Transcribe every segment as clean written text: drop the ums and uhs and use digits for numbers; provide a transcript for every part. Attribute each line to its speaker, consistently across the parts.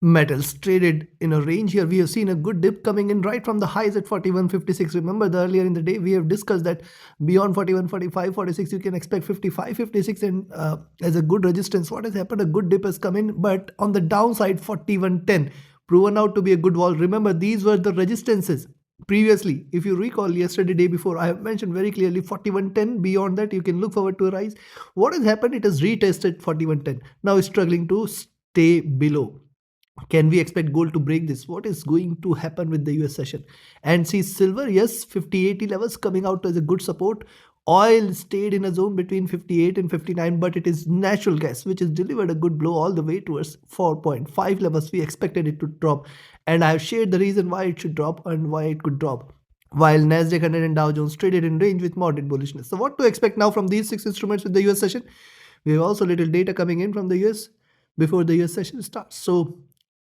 Speaker 1: metals traded in a range here. We have seen a good dip coming in right from the highs at 41.56. Remember, earlier in the day we have discussed that beyond 41.45, 46 you can expect 55.56 and as a good resistance. What has happened? A good dip has come in, but on the downside 41.10 proven out to be a good wall. Remember, these were the resistances previously. If you recall, yesterday, day before, I have mentioned very clearly 41.10. Beyond that you can look forward to a rise. What has happened? It has retested 41.10. Now it's struggling to stay below. Can we expect gold to break this? What is going to happen with the US session? And see, silver, yes, 50-80 levels coming out as a good support. Oil stayed in a zone between 58 and 59, but it is natural gas which has delivered a good blow all the way towards 4.5 levels. We expected it to drop, and I have shared the reason why it should drop and why it could drop, while Nasdaq 100 and Dow Jones traded in range with moderate bullishness. So what to expect now from these 6 instruments with the US session? We have also little data coming in from the US before the US session starts. So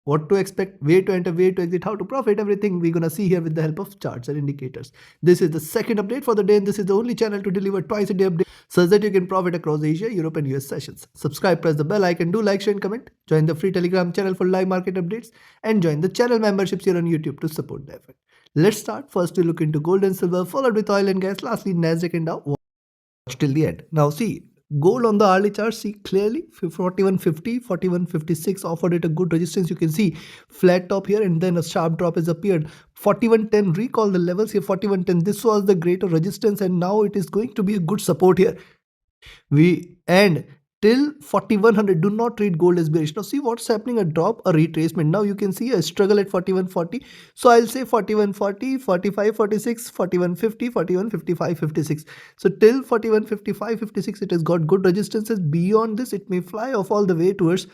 Speaker 1: what to expect, where to enter, where to exit, how to profit, everything we're going to see here with the help of charts and indicators. This is the second update for the day, and this is the only channel to deliver twice a day update so that you can profit across Asia, Europe and US sessions. Subscribe, press the bell icon, do like, share and comment. Join the free Telegram channel for live market updates and join the channel memberships here on YouTube to support the effort. Let's start. First we look into gold and silver, followed with oil and gas, lastly Nasdaq and Dow. Watch till the end. Now see, gold on the hourly chart, see clearly 41.50, 41.56 offered it a good resistance. You can see flat top here and then a sharp drop has appeared. 41.10, recall the levels here, 41.10, this was the greater resistance and now it is going to be a good support here. And till 4100, do not treat gold as bearish. Now see what's happening, a drop, a retracement. Now you can see a struggle at 41.40. So I'll say 41.40, 45.46, 41.50, 41.55, 56. So till 41.55, 56 it has got good resistances. Beyond this it may fly off all the way towards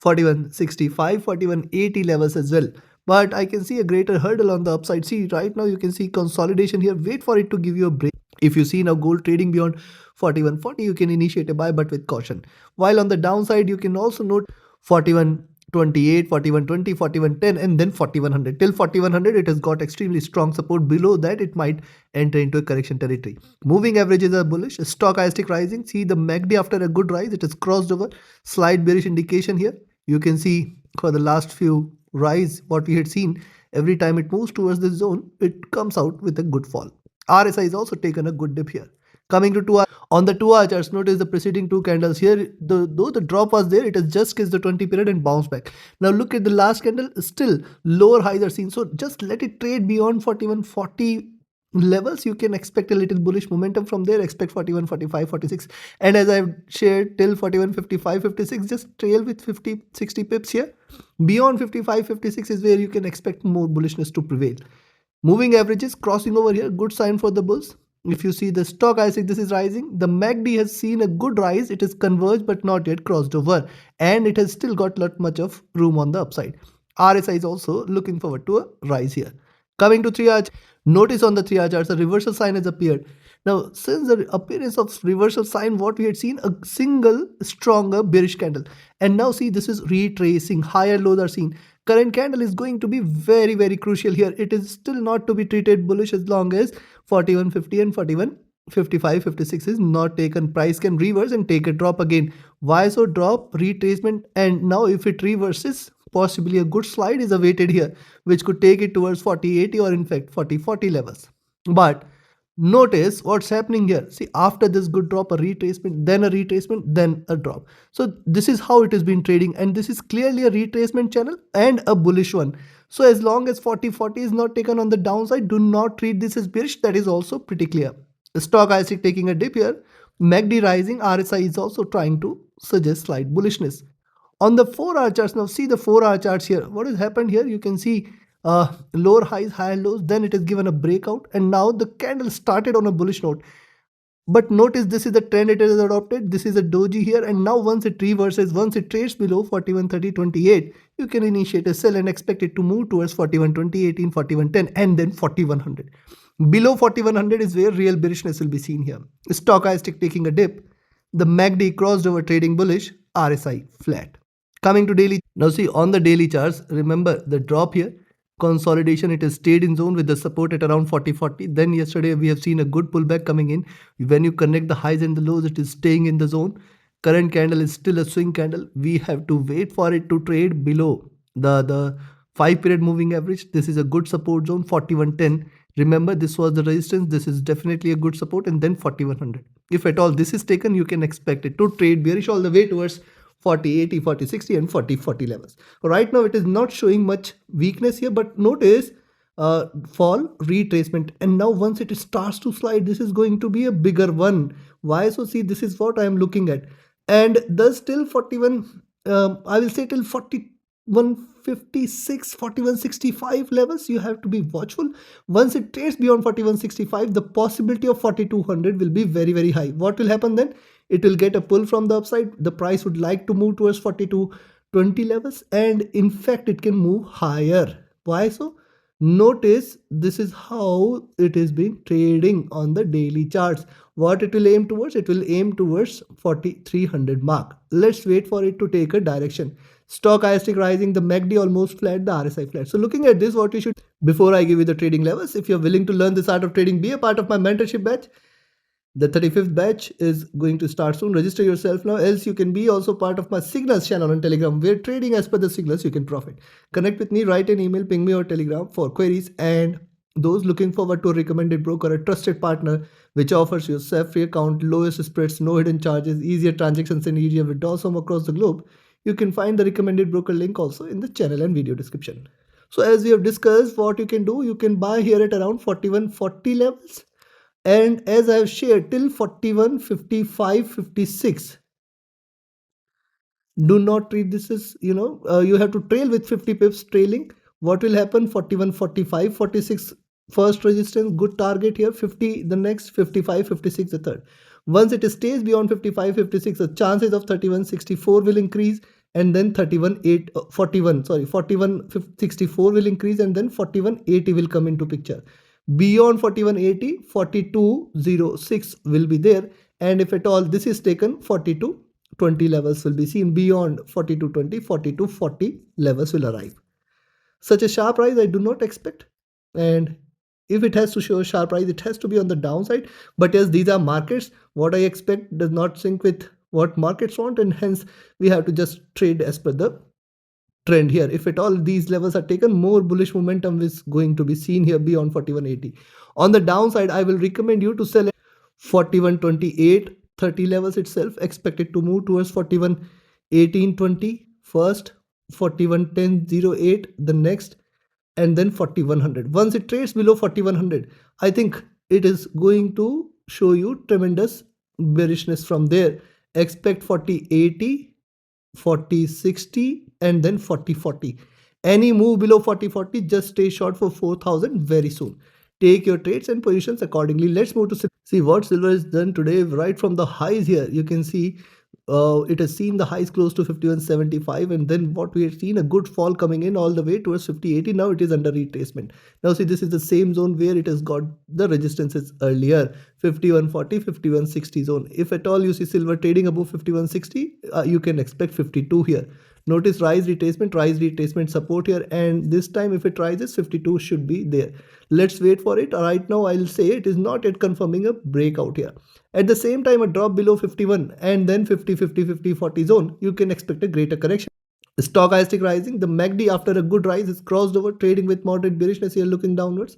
Speaker 1: 41.65, 41.80 levels as well. But I can see a greater hurdle on the upside. See, right now you can see consolidation here. Wait for it to give you a break. If you see now gold trading beyond 41.40, you can initiate a buy, but with caution. While on the downside, you can also note 41.28, 41.20, 41.10 and then 4100. Till 4100, it has got extremely strong support. Below that, it might enter into a correction territory. Moving averages are bullish. Stochastic rising. See the MACD after a good rise, it has crossed over. Slight bearish indication here. You can see for the last few rise, what we had seen, every time it moves towards this zone, it comes out with a good fall. RSI is also taken a good dip here. Coming to 2 hour, on the 2 hour charts, notice the preceding two candles here. Though the drop was there, it has just kissed the 20 period and bounced back. Now look at the last candle, still lower highs are seen. So just let it trade beyond 41.40 levels. You can expect a little bullish momentum from there. Expect 41, 45, 46. And as I've shared, till 41, 55, 56, just trail with 50, 60 pips here. Beyond 55, 56 is where you can expect more bullishness to prevail. Moving averages crossing over here, good sign for the bulls. If you see the stochastic, this is rising. The MACD has seen a good rise. It is converged but not yet crossed over, and it has still got lot much of room on the upside. RSI is also looking forward to a rise here. Coming to 3 hour, notice on the 3 hour charts, a reversal sign has appeared. Now, since the appearance of reversal sign, what we had seen, a single stronger bearish candle. And now see, this is retracing, higher lows are seen. Current candle is going to be very, very crucial here. It is still not to be treated bullish as long as 41.50 and 41.55, 56 is not taken. Price can reverse and take a drop again. Why so? Drop, retracement, and now if it reverses, possibly a good slide is awaited here, which could take it towards 40.80 or in fact 40.40 levels. But notice what's happening here. See, after this good drop, a retracement, then a drop. So this is how it has been trading, and this is clearly a retracement channel and a bullish one. So as long as 40.40 is not taken on the downside, do not treat this as bearish. That is also pretty clear. The stochastic taking a dip here, MACD rising, RSI is also trying to suggest slight bullishness. On the 4 hour charts, now see the 4 hour charts here. What has happened here? You can see lower highs, higher lows, then it has given a breakout, and now the candle started on a bullish note. But notice this is the trend it has adopted. This is a doji here, and now once it reverses, once it trades below 41.30.28, you can initiate a sell and expect it to move towards 41.20.18, 41.10 and then 4100. Below 4100 is where real bearishness will be seen here. Stochastic taking a dip, the MACD crossed over trading bullish, RSI flat. Coming to daily, now see on the daily charts, remember the drop here, consolidation, it has stayed in zone with the support at around 40.40. Then yesterday we have seen a good pullback coming in. When you connect the highs and the lows, it is staying in the zone. Current candle is still a swing candle. We have to wait for it to trade below the 5 period moving average, this is a good support zone, 4110. Remember, this was the resistance, this is definitely a good support, and then 4100. If at all this is taken, you can expect it to trade bearish all the way towards 4080, 4060, and 4040 levels. Right now it is not showing much weakness here, but notice fall retracement, and now once it starts to slide, this is going to be a bigger one. Why? So see, this is what I am looking at, and thus till 41, I will say till 4156, 4165 levels, you have to be watchful. Once it trades beyond 4165, the possibility of 4200 will be very, very high. What will happen then? It will get a pull from the upside. The price would like to move towards 4220 levels, and in fact it can move higher. Why so? Notice this is how it is being trading on the daily charts. What it will aim towards? It will aim towards 4300 mark. Let's wait for it to take a direction. Stochastic rising, the MACD almost flat, the RSI flat. So looking at this, what you should, before I give you the trading levels, if you're willing to learn this art of trading, be a part of my mentorship batch. The 35th batch is going to start soon. Register yourself now, else you can be also part of my signals channel on Telegram, where trading as per the signals you can profit. Connect with me, write an email, ping me or Telegram for queries, and those looking forward to a recommended broker, a trusted partner which offers you a safe free account, lowest spreads, no hidden charges, easier transactions, and easier withdrawals from across the globe. You can find the recommended broker link also in the channel and video description. So as we have discussed, what you can do, you can buy here at around 4140 levels. And as I have shared, till 41, 55, 56, do not treat this as, you have to trail with 50 pips trailing. What will happen? 41, 45, 46 first resistance, good target here, 50 the next, 55, 56 the third. Once it stays beyond 55, 56, the chances of 31, 64 will increase, and then 31, 41, 64 will increase, and then 41, 80 will come into picture. Beyond 4180, 4206 will be there, and if at all this is taken, 4220 levels will be seen. Beyond 4220, 4240 levels will arrive. Such a sharp rise I do not expect, and if it has to show a sharp rise, it has to be on the downside. But yes, these are markets. What I expect does not sync with what markets want, and hence we have to just trade as per the trend here. If at all these levels are taken, more bullish momentum is going to be seen here beyond 4180. On the downside, I will recommend you to sell 4128, 30 levels itself, expected to move towards 411820 first, 411008 the next, and then 4100. Once it trades below 4100, I think it is going to show you tremendous bearishness from there. Expect 4080, 4060, and then 4040. Any move below 4040, just stay short for 4000 very soon. Take your trades and positions accordingly. Let's move to see what silver has done today. Right from the highs here, you can see it has seen the highs close to 51.75, and then what we have seen, a good fall coming in all the way towards 50.80. Now it is under retracement. Now see, this is the same zone where it has got the resistances earlier, 51.40, 51.60 zone. If at all you see silver trading above 51.60, you can expect 52 here. Notice rise retracement support here, and this time if it rises, 52 should be there. Let's wait for it. Right now I'll say it is not yet confirming a breakout here. At the same time, a drop below 51 and then 50, 50, 50, 40 zone, you can expect a greater correction. Stochastic rising, the MACD after a good rise is crossed over, trading with moderate bearishness here, looking downwards.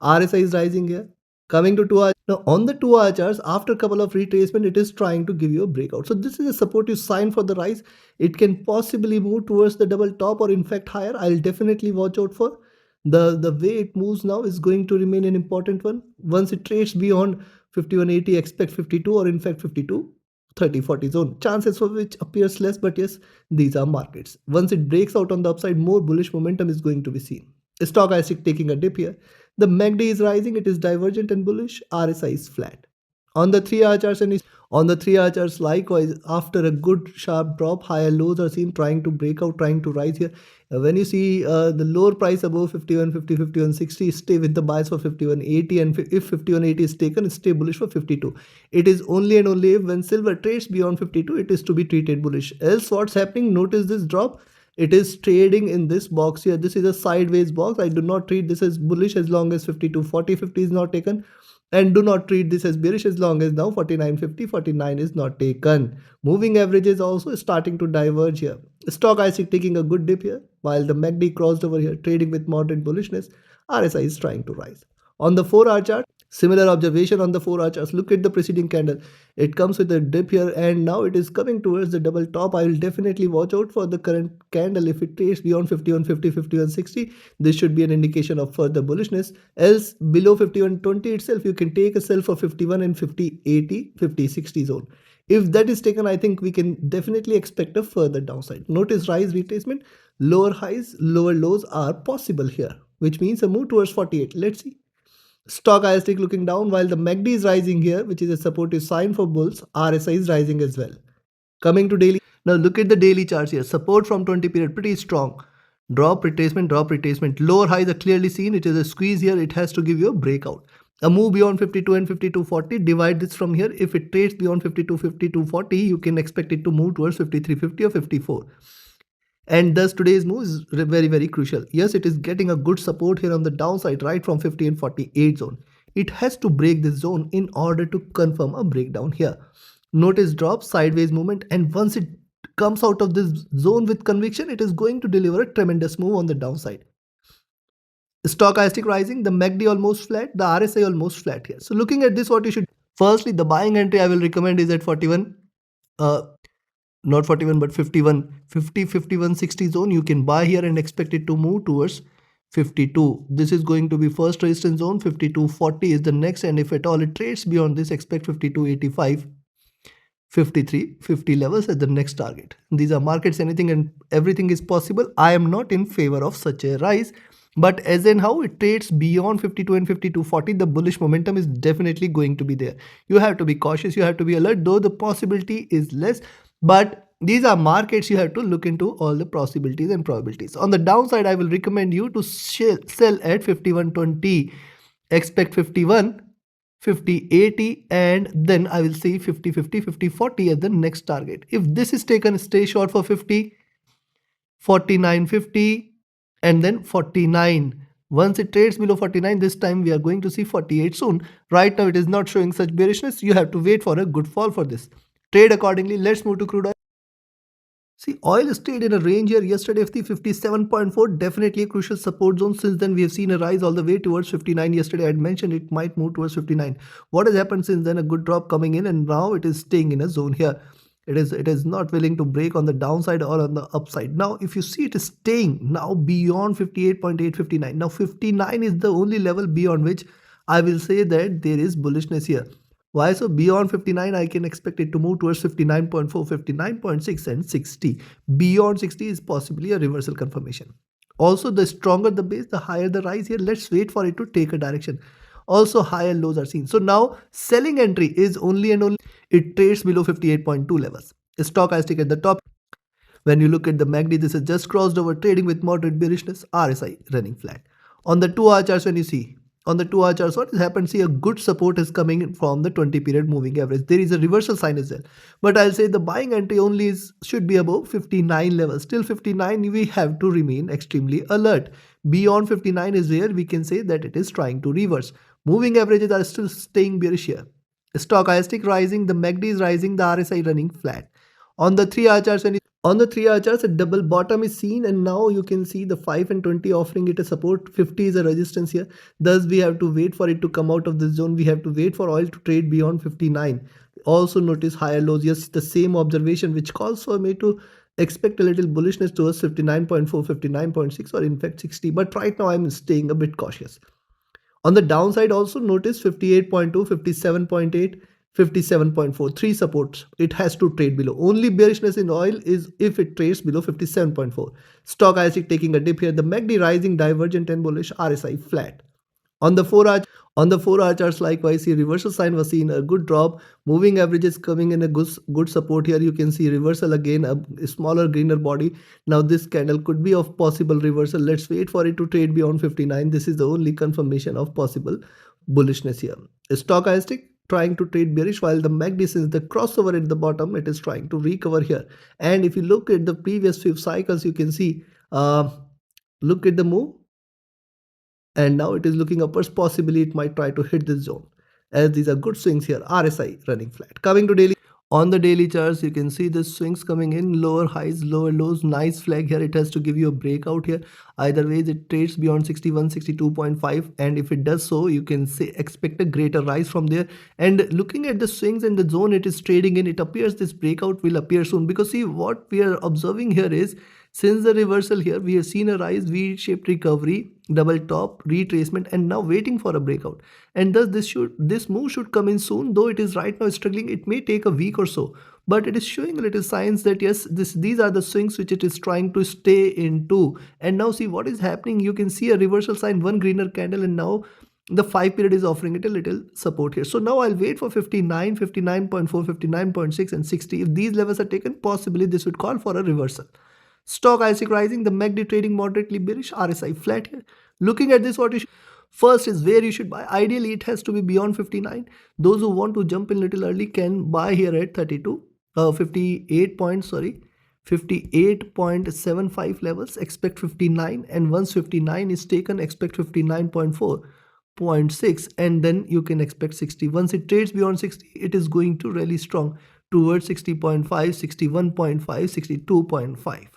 Speaker 1: RSI is rising here. Coming to 2 hour. Now on the 2 hour charts, after a couple of retracement, it is trying to give you a breakout. So this is a supportive sign for the rise. It can possibly move towards the double top, or in fact higher. I'll definitely watch out for. The way it moves now is going to remain an important one. Once it trades beyond 5180, expect 52, or in fact 52, 30, 40 zone. Chances for which appears less, but yes, these are markets. Once it breaks out on the upside, more bullish momentum is going to be seen. Stochastic taking a dip here. The MACD is rising, it is divergent and bullish. RSI is flat. On the 3 hour charts, likewise, after a good sharp drop, higher lows are seen, trying to break out, trying to rise here. When you see the lower price above 51.50, 51.60, stay with the bias for 51.80, and if 51.80 is taken, stay bullish for 52. It is only and only if when silver trades beyond 52, it is to be treated bullish. Else what's happening? Notice this drop. It is trading in this box here. This is a sideways box. I do not treat this as bullish as long as 52.40, 50 is not taken. And do not treat this as bearish as long as now 49.50, 49 is not taken. Moving average is also starting to diverge here. Stock IC taking a good dip here, while the MACD crossed over here, trading with moderate bullishness. RSI is trying to rise. On the 4-hour chart, similar observation on the 4-hour charts. Look at the preceding candle. It comes with a dip here and now it is coming towards the double top. I will definitely watch out for the current candle. If it trades beyond 51.50, 51.60, this should be an indication of further bullishness. Else below 51.20 itself, you can take a sell for 51 and 50.80, 50.60 zone. If that is taken, I think we can definitely expect a further downside. Notice rise retracement, lower highs, lower lows are possible here, which means a move towards 48. Let's see. Stock IST looking down while the MACD is rising here, which is a supportive sign for bulls. RSI is rising as well. Coming to daily. Now look at the daily charts here. Support from 20 period pretty strong. Drop retracement, drop retracement. Lower highs are clearly seen. It is a squeeze here. It has to give you a breakout. A move beyond 52 and 52.40. Divide this from here. If it trades beyond 52, 52.40, you can expect it to move towards 53.50 or 54. And thus today's move is very, very crucial. Yes, it is getting a good support here on the downside right from 50 and 48 zone. It has to break this zone in order to confirm a breakdown here. Notice drop, sideways movement, and once it comes out of this zone with conviction, it is going to deliver a tremendous move on the downside. Stochastic rising, the MACD almost flat, the RSI almost flat here. So looking at this, what you should, firstly, the buying entry I will recommend is at 41, not 41 but 51, 50, 51.60 zone. You can buy here and expect it to move towards 52. This is going to be first resistance zone. 52.40 is the next, and if at all it trades beyond this, expect 52.85, 53, 50 levels as the next target. These are markets, anything and everything is possible. I am not in favor of such a rise, but as in how it trades beyond 52 and 52.40, the bullish momentum is definitely going to be there. You have to be cautious, you have to be alert, though the possibility is less, but these are markets. You have to look into all the possibilities and probabilities. On the downside, I will recommend you to sell at 51.20, expect 51, 50.80, and then I will see 50.50, 50.40 as the next target. If this is taken, stay short for 50, 49.50, and then 49. Once it trades below 49, this time we are going to see 48 soon. Right now it is not showing such bearishness. You have to wait for a good fall for this. Trade accordingly. Let's move to crude oil. See, oil stayed in a range here yesterday of the 57.4, definitely a crucial support zone. Since then, we have seen a rise all the way towards 59. Yesterday, I had mentioned it might move towards 59. What has happened since then? A good drop coming in, and now it is staying in a zone here. It is not willing to break on the downside or on the upside. Now, if you see, it is staying now beyond 58.8, 59. Now, 59 is the only level beyond which I will say that there is bullishness here. Why? So beyond 59, I can expect it to move towards 59.4, 59.6 and 60. Beyond 60 is possibly a reversal confirmation. Also, the stronger the base, the higher the rise here. Let's wait for it to take a direction. Also, higher lows are seen. So now, selling entry is only and only it trades below 58.2 levels. Stochastic at the top. When you look at the MACD, this has just crossed over, trading with moderate bearishness. RSI running flat. On the 2-hour charts, when you see, on the 2-hour charts, what has happened? See, a good support is coming from the 20 period moving average. There is a reversal sign as well. But I'll say the buying entry only should be above 59 levels. Till 59, we have to remain extremely alert. Beyond 59 is where we can say that it is trying to reverse. Moving averages are still staying bearish here. Stochastic rising, the MACD is rising, the RSI running flat. On the 3-hour charts, on the 3-hour charts, a double bottom is seen, and now you can see the 5 and 20 offering it a support. 50 is a resistance here. Thus, we have to wait for it to come out of this zone. We have to wait for oil to trade beyond 59. Also notice higher lows. Yes, the same observation which calls for me to expect a little bullishness towards 59.4, 59.6, or in fact 60. But right now, I'm staying a bit cautious. On the downside also, notice 58.2, 57.8, 57.4, 3 supports. It has to trade below. Only bearishness in oil is if it trades below 57.4. Stock ISIC taking a dip here. The MACD rising, divergent and bullish. RSI flat. On the 4-hour charts, likewise, see reversal sign was seen, a good drop. Moving averages coming in a good support here. You can see reversal again, a smaller greener body. Now this candle could be of possible reversal. Let's wait for it to trade beyond 59. This is the only confirmation of possible bullishness here. Stochastic trying to trade bearish, while the MACD, since the crossover at the bottom, it is trying to recover here. And if you look at the previous 5 cycles, you can see, look at the move. And now it is looking upwards. Possibly it might try to hit this zone. as these are good swings here. RSI running flat. Coming to daily. On the daily charts, you can see the swings coming in, lower highs, lower lows, nice flag here. It has to give you a breakout here. Either ways, it trades beyond 61, 62.5, and if it does so, you can say expect a greater rise from there. And looking at the swings and the zone it is trading in, it appears this breakout will appear soon, because see what we are observing here is, since the reversal here, we have seen a rise, V-shaped recovery, double top, retracement, and now waiting for a breakout. And thus this move should come in soon, though it is right now struggling. It may take a week or so, but it is showing a little signs that yes, these are the swings which it is trying to stay into. And now see what is happening. You can see a reversal sign, one greener candle, and now the 5 period is offering it a little support here. So now I'll wait for 59, 59.4, 59.6 and 60. If these levels are taken, possibly this would call for a reversal. Stochastic rising, the MACD trading moderately bearish, RSI flat here. Looking at this, what you should, first is where you should buy. Ideally, it has to be beyond 59. Those who want to jump in little early can buy here at 58 points, 58.75 levels, expect 59, and once 59 is taken, expect 59.4.6, and then you can expect 60. Once it trades beyond 60, it is going to rally strong towards 60.5, 61.5, 62.5.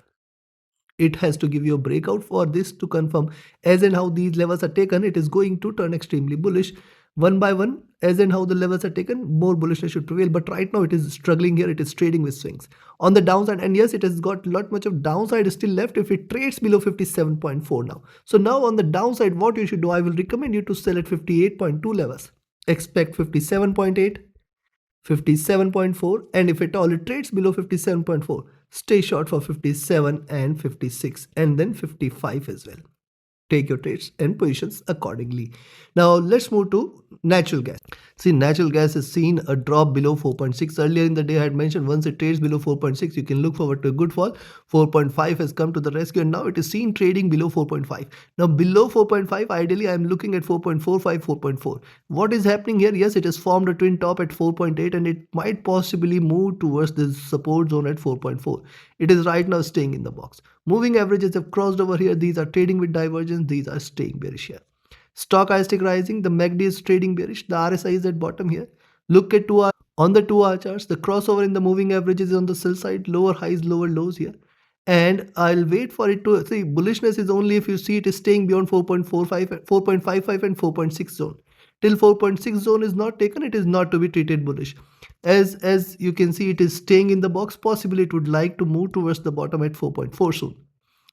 Speaker 1: It has to give you a breakout for this to confirm. As and how these levels are taken, it is going to turn extremely bullish. One by one, as and how the levels are taken, more bullishness should prevail. But right now, it is struggling here. It is trading with swings. On the downside, and yes, it has got a lot much of downside still left if it trades below 57.4 now. So now on the downside, what you should do, I will recommend you to sell at 58.2 levels. Expect 57.8. 57.4, and if at all it trades below 57.4, stay short for 57 and 56 and then 55 as well. Take your trades and positions accordingly. Now let's move to natural gas. See, natural gas has seen a drop below 4.6. Earlier in the day I had mentioned once it trades below 4.6, you can look forward to a good fall. 4.5 has come to the rescue and now it is seen trading below 4.5. Now below 4.5, ideally I am looking at 4.45, 4.4. What is happening here? Yes, it has formed a twin top at 4.8 and it might possibly move towards this support zone at 4.4. It is right now staying in the box. Moving averages have crossed over here. These are trading with divergence. These are staying bearish here. Stochastic rising. The MACD is trading bearish. The RSI is at bottom here. Look at 2 hour. On the 2 hour charts, the crossover in the moving averages is on the sell side. Lower highs, lower lows here. And I'll wait for it to see. Bullishness is only if you see it is staying beyond 4.45, 4.55 and 4.6 zone. Till 4.6 zone is not taken, it is not to be treated bullish. As you can see, it is staying in the box. Possibly it would like to move towards the bottom at 4.4 soon.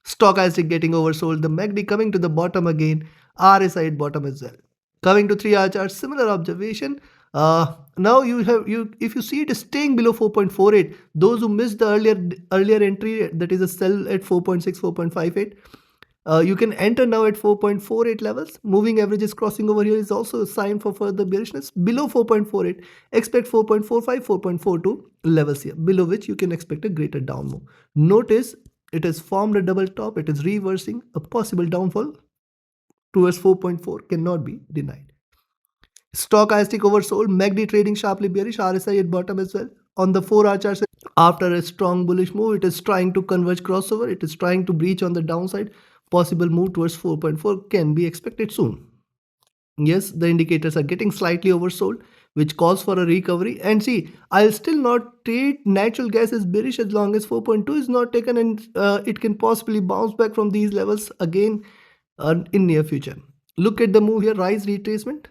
Speaker 1: Stochastic getting oversold. The MACD coming to the bottom again. RSI at bottom as well. Coming to 3 hour chart, similar observation. Now if you see it is staying below 4.48. Those who missed the earlier entry, that is a sell at 4.6, 4.58. You can enter now at 4.48 levels. Moving averages crossing over here is also a sign for further bearishness. Below 4.48, expect 4.45, 4.42 levels here, below which you can expect a greater down move. Notice it has formed a double top. It is reversing. A possible downfall towards 4.4 cannot be denied. Stochastic oversold. MACD trading sharply bearish. RSI at bottom as well. On the 4 hour chart, after a strong bullish move, it is trying to converge crossover. It is trying to breach on the downside. Possible move towards 4.4 can be expected soon. Yes, the indicators are getting slightly oversold, which calls for a recovery. And see, I'll still not trade natural gas as bearish as long as 4.2 is not taken, and it can possibly bounce back from these levels again in near future. Look at the move here. Rise retracement,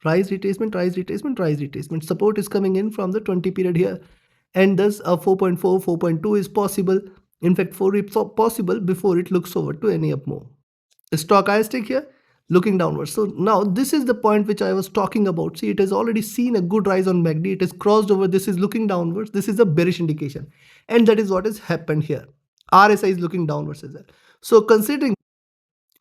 Speaker 1: rise retracement, rise retracement, rise retracement. Support is coming in from the 20 period here, and thus a 4.4, 4.2 is possible. In fact, 4 is possible before it looks over to any up move. Stochastic here, looking downwards. So now this is the point which I was talking about. See, it has already seen a good rise on MACD. It has crossed over. This is looking downwards. This is a bearish indication. And that is what has happened here. RSI is looking downwards as well. So considering,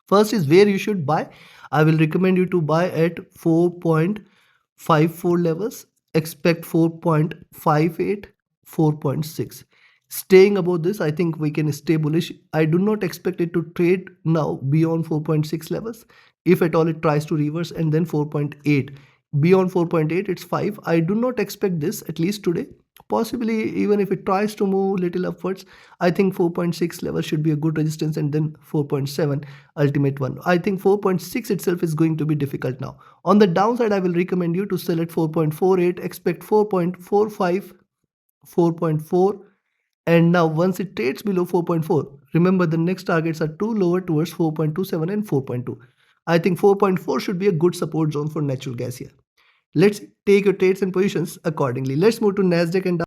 Speaker 1: first is where you should buy. I will recommend you to buy at 4.54 levels. Expect 4.58, 4.6. Staying above this, I think we can stay bullish. I do not expect it to trade now beyond 4.6 levels. If at all it tries to reverse, and then 4.8. Beyond 4.8, it's 5. I do not expect this, at least today. Possibly even if it tries to move little upwards, I think 4.6 level should be a good resistance, and then 4.7 ultimate one. I think 4.6 itself is going to be difficult now. On the downside, I will recommend you to sell at 4.48, expect 4.45, 4.4, and now once it trades below 4.4, remember the next targets are two lower towards 4.27 and 4.2. I think 4.4 should be a good support zone for natural gas here. Let's take your trades and positions accordingly. Let's move to Nasdaq and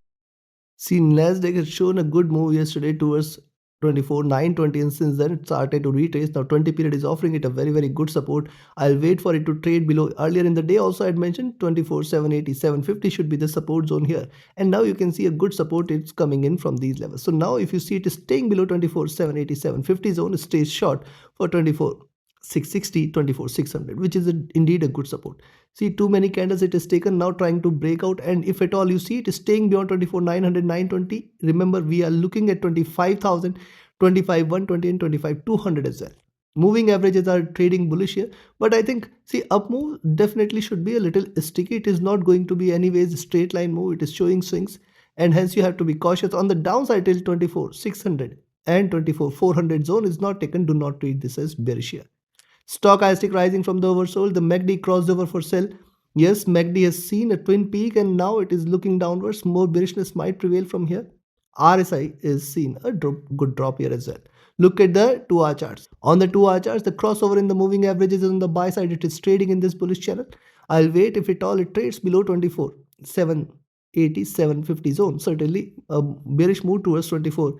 Speaker 1: see, Nasdaq has shown a good move yesterday towards 24,920, and since then it started to retrace. Now 20 period is offering it a very good support. I'll wait for it to trade below. Earlier in the day also I had mentioned 24,780, 750 should be the support zone here. And now you can see a good support it's coming in from these levels. So now if you see it is staying below 24,780, 750 zone, it stays short for 24,660, 24,600, which is indeed a good support. See, too many candles it is taken, now trying to break out, and if at all you see it is staying beyond 24,900, 920. Remember, we are looking at 25,000, 25,120 and 25,200 as well. Moving averages are trading bullish here, but I think, see, up move definitely should be a little sticky. It is not going to be anyways a straight line move. It is showing swings, and hence you have to be cautious. On the downside till 24,600 and 24,400 zone is not taken. Do not treat this as bearish here. Stochastic rising from the oversold. The MACD crossed over for sell. Yes, MACD has seen a twin peak and now it is looking downwards. More bearishness might prevail from here. RSI is seen a good drop here as well. Look at the 2-hour charts. On the 2-hour charts, the crossover in the moving averages is on the buy side. It is trading in this bullish channel. I'll wait if at all it trades below 24, 780, 750 zone. Certainly a bearish move towards 24.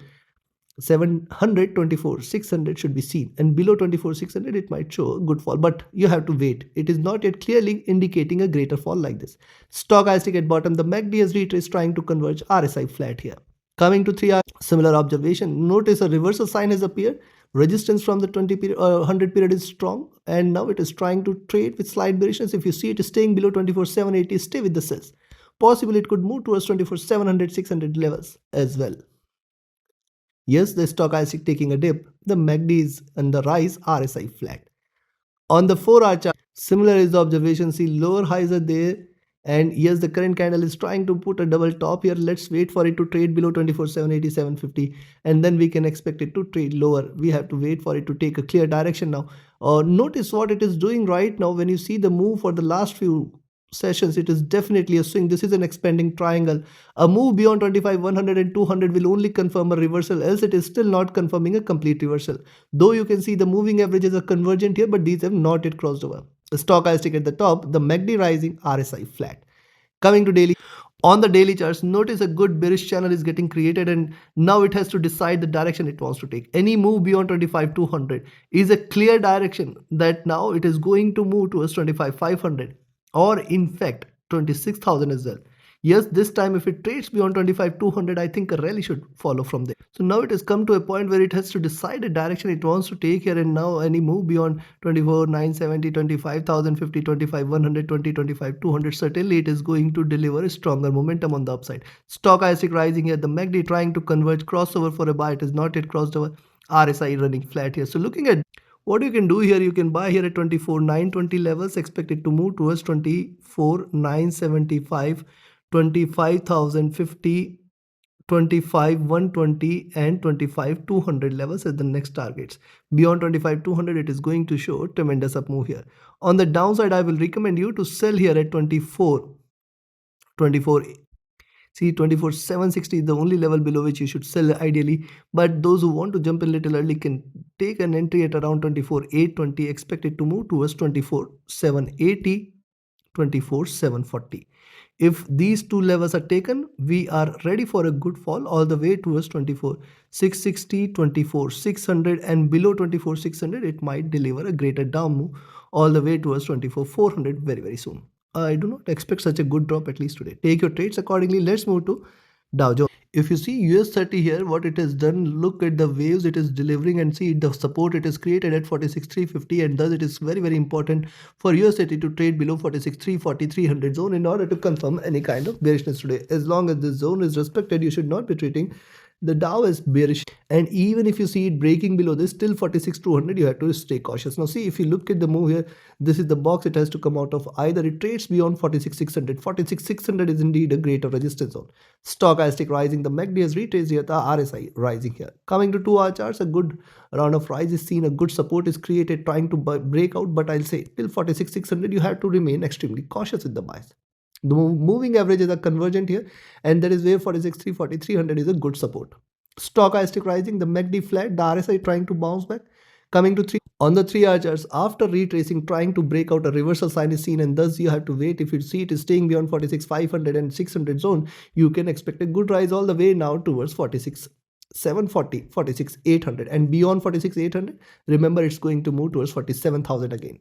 Speaker 1: 724 600 should be seen, and below 24 600 it might show a good fall, but you have to wait. It is not yet clearly indicating a greater fall like this. Stochastic at bottom, the MACD has retraced trying to converge. RSI flat here. Coming to 3 hour, similar observation. Notice a reversal sign has appeared. Resistance from the 20 period 100 period is strong, and now it is trying to trade with slight bearishness. If you see it is staying below 24 780, stay with the sells. Possibly it could move towards 24 700 600 levels as well. Yes, the stochastic taking a dip, the MACD is on the rise, RSI flat. On the 4-hour chart, similar is the observation. See, lower highs are there, and yes, the current candle is trying to put a double top here. Let's wait for it to trade below 24,780, 750, and then we can expect it to trade lower. We have to wait for it to take a clear direction now. Notice what it is doing right now. When you see the move for the last few sessions, it is definitely a swing. This is an expanding triangle. A move beyond 25 100 and 200 will only confirm a reversal, else it is still not confirming a complete reversal. Though you can see the moving averages are convergent here, but these have not yet crossed over. The stochastic at the top, the MACD rising, RSI flat. Coming to daily, on the daily charts, notice a good bearish channel is getting created, and now it has to decide the direction it wants to take. Any move beyond 25 200 is a clear direction that now it is going to move towards 25 500, or in fact 26,000 as well. Yes, this time if it trades beyond 25 200, I think a rally should follow from there. So now it has come to a point where it has to decide a direction it wants to take here, and now any move beyond 24 970, 25,050, 25 100, 20, 25 200, certainly it is going to deliver a stronger momentum on the upside. Stochastic rising here, the MACD trying to converge, crossover for a buy, it is not yet crossed over. RSI running flat here. So looking at what you can do here, you can buy here at 24,920 levels, expect it to move towards 24,975, 25,050, 25,120 and 25,200 levels as the next targets. Beyond 25,200, it is going to show tremendous up move here. On the downside, I will recommend you to sell here at 24. See, 24,760 is the only level below which you should sell ideally, but those who want to jump in a little early can take an entry at around 24,820, expect it to move towards 24,780, 24,740. If these two levels are taken, we are ready for a good fall all the way towards 24,660, 24,600, and below 24,600, it might deliver a greater down move all the way towards 24,400 very soon. I do not expect such a good drop at least today. Take your trades accordingly. Let's move to Dow Jones. If you see US 30 here, what it has done, look at the waves it is delivering and see the support it is created at 46,350, and thus it is very important for US 30 to trade below 46,340, 300 zone in order to confirm any kind of bearishness today. As long as this zone is respected, you should not be treating The Dow is bearish, and even if you see it breaking below this, still 46,200, you have to stay cautious. Now see, if you look at the move here, this is the box it has to come out of. Either it trades beyond 46,600. 46,600 is indeed a greater resistance zone. Stochastic rising, the MACD has retraced here, the RSI rising here. Coming to 2 hour charts, a good round of rise is seen, a good support is created, trying to break out, but I'll say till 46,600 you have to remain extremely cautious with the buys. The moving averages are convergent here, and that is where 46,300, 4300 is a good support. Stochastic rising, the MACD flat, the RSI trying to bounce back. Coming to 3 on the 3 hour charts, after retracing, trying to break out, a reversal sign is seen, and thus you have to wait. If you see it is staying beyond 46,500 and 600 zone, you can expect a good rise all the way now towards 46,740, 46,800, and beyond 46,800, remember it's going to move towards 47,000 again.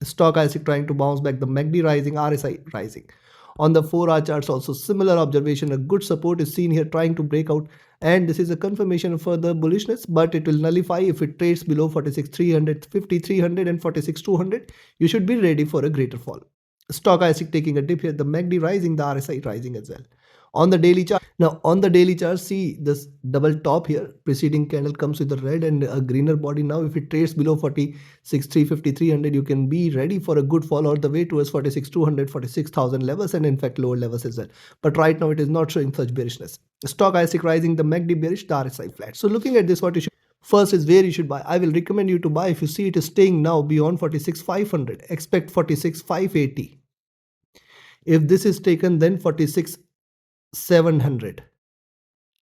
Speaker 1: Stochastic trying to bounce back, the MACD rising, RSI rising. On the 4 hour charts also similar observation, a good support is seen here trying to break out, and this is a confirmation of further bullishness, but it will nullify if it trades below 46,300, 5300 and 46,200. You should be ready for a greater fall. Stochastic taking a dip here, the MACD rising, the RSI rising as well. On the daily chart, now on the daily chart, see this double top here, preceding candle comes with a red and a greener body. Now if it trades below 46,350, 300, you can be ready for a good fall all the way towards 46,200, 46,000 levels, and in fact lower levels as well. But right now it is not showing such bearishness. Stochastic rising, the MACD bearish, the RSI flat. So looking at this, what you should first is where you should buy. I will recommend you to buy if you see it is staying now beyond 46,500. Expect 46,580. If this is taken, then 46,700,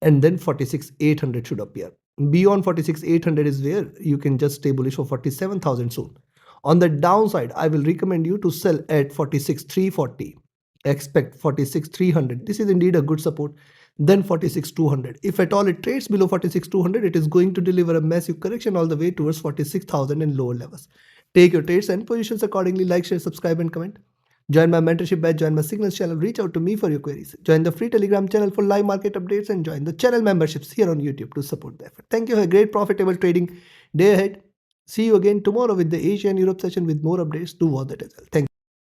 Speaker 1: and then 46,800 should appear. Beyond 46,800 is where you can just stay bullish for 47,000 soon. On the downside, I will recommend you to sell at 46,340. Expect 46,300. This is indeed a good support. Then 46,200. If at all it trades below 46,200, it is going to deliver a massive correction all the way towards 46,000 and lower levels. Take your trades and positions accordingly. Like, share, subscribe, and comment. Join my mentorship batch, join my signals channel, reach out to me for your queries. Join the free Telegram channel for live market updates, and join the channel memberships here on YouTube to support the effort. Thank you. Have a great profitable trading day ahead. See you again tomorrow with the Asia and Europe session with more updates. Do watch that as well. Thank you.